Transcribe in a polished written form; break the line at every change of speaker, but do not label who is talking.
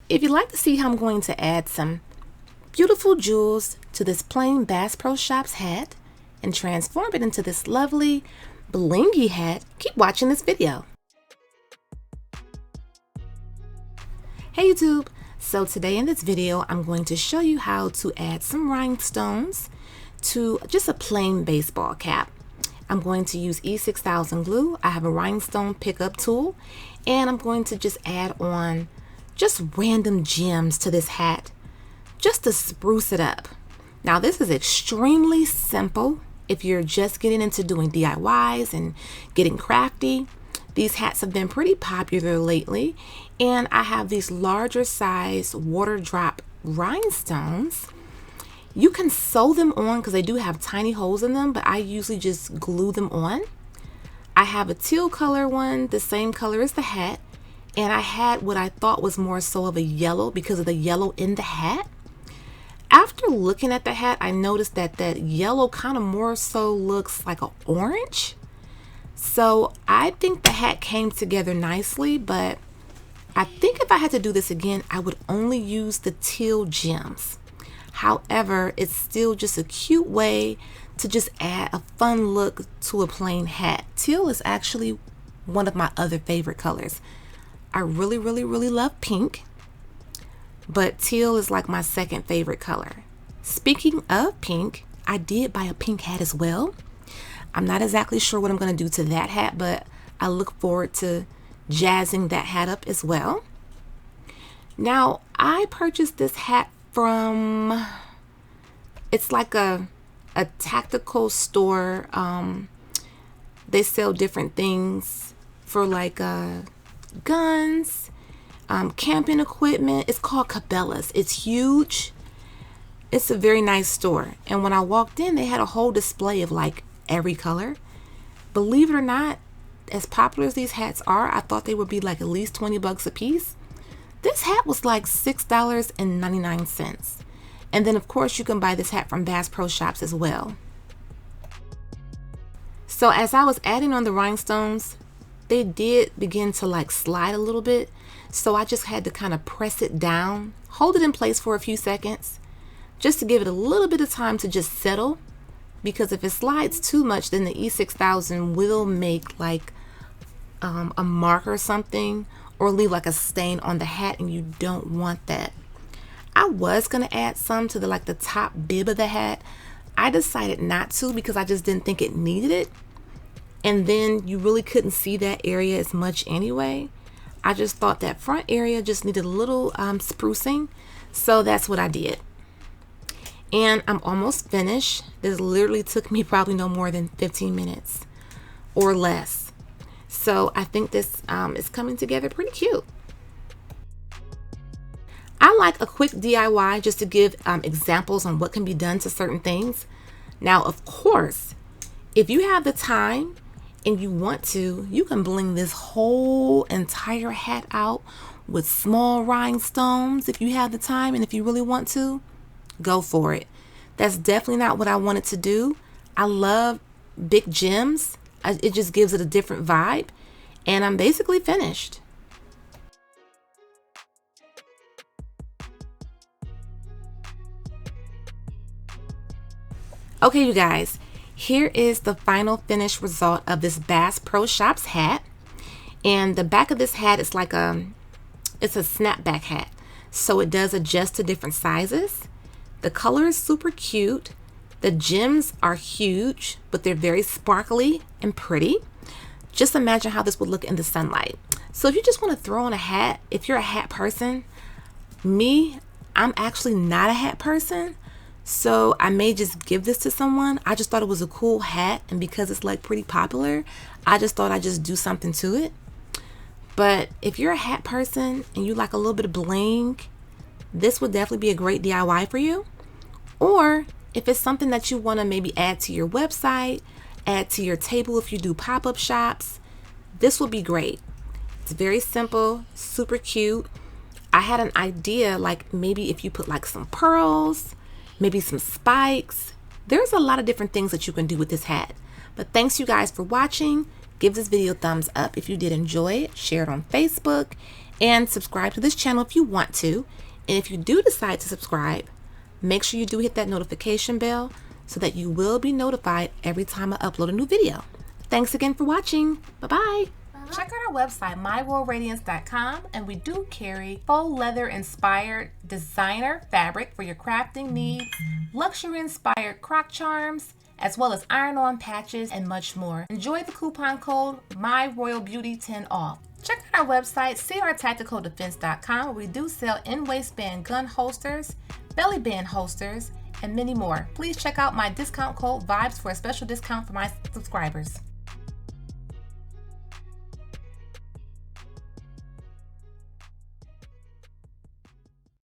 If you'd like to see how I'm going to add some beautiful jewels to this plain Bass Pro Shops hat and transform it into this lovely blingy hat, keep watching this video. Hey YouTube! So today in this video I'm going to show you how to add some rhinestones to just a plain baseball cap. I'm going to use E6000 glue. I have a rhinestone pickup tool, and I'm going to just add on just random gems to this hat just to spruce it up. Now this is extremely simple if you're just getting into doing DIYs and getting crafty. These hats have been pretty popular lately, and I have these larger size water drop rhinestones. You can sew them on because they do have tiny holes in them, but I usually just glue them on. I have a teal color one, the same color as the hat, and I had what I thought was more so of a yellow because of the yellow in the hat. After looking at the hat, I noticed that that yellow kind of more so looks like an orange. So I think the hat came together nicely, but I think if I had to do this again, I would only use the teal gems. However, it's still just a cute way to just add a fun look to a plain hat. Teal is actually one of my other favorite colors. I really love pink, but teal is like my second favorite color. Speaking of pink, I did buy a pink hat as well. I'm not exactly sure what I'm going to do to that hat, but I look forward to jazzing that hat up as well. Now, I purchased this hat from, it's like a tactical store. They sell different things for like guns, camping equipment. It's called Cabela's. It's huge. It's a very nice store, and when I walked in, they had a whole display of like every color. Believe it or not, as popular as these hats are, I thought they would be like at least 20 bucks a piece. This hat was like $6.99. And then of course you can buy this hat from Bass Pro Shops as well. So as I was adding on the rhinestones, they did begin to like slide a little bit. So I just had to kind of press it down, hold it in place for a few seconds, just to give it a little bit of time to just settle. Because if it slides too much, then the E6000 will make like a mark or something, or leave like a stain on the hat, and you don't want that. I was gonna add some to the top bib of the hat. I decided not to because I just didn't think it needed it, and then you really couldn't see that area as much anyway. I just thought that front area just needed a little sprucing, so that's what I did. And I'm almost finished. This literally took me probably no more than 15 minutes or less. So I think this is coming together pretty cute. I like a quick DIY just to give examples on what can be done to certain things. Now, of course, if you have the time and you want to, you can bling this whole entire hat out with small rhinestones if you have the time, and if you really want to, go for it. That's definitely not what I wanted to do. I love big gems. It just gives it a different vibe, and I'm basically finished. Okay, you guys, here is the final finished result of this Bass Pro Shops hat. And the back of this hat is like it's a snapback hat, so it does adjust to different sizes. The color is super cute. The gems are huge, but they're very sparkly and pretty. Just imagine how this would look in the sunlight. So if you just want to throw on a hat, if you're a hat person, I'm actually not a hat person, so I may just give this to someone. I just thought it was a cool hat, and because it's like pretty popular, I just thought I'd just do something to it. But if you're a hat person and you like a little bit of bling, this would definitely be a great DIY for you. Or if it's something that you want to maybe add to your website, add to your table if you do pop-up shops, this will be great. It's very simple, super cute. I had an idea, like maybe if you put like some pearls, maybe some spikes. There's a lot of different things that you can do with this hat. But thanks you guys for watching. Give this video a thumbs up if you did enjoy it. Share it on Facebook. And subscribe to this channel if you want to. And if you do decide to subscribe, make sure you do hit that notification bell so that you will be notified every time I upload a new video. Thanks again for watching. Bye-bye. Check out our website, myroyalradiance.com, and we do carry faux leather inspired designer fabric for your crafting needs, luxury inspired croc charms, as well as iron-on patches and much more. Enjoy the coupon code MyRoyalBeauty10 off. Check out our website, crtacticaldefense.com, where we do sell in-waistband gun holsters, belly band holsters, and many more. Please check out my discount code VIBES for a special discount for my subscribers.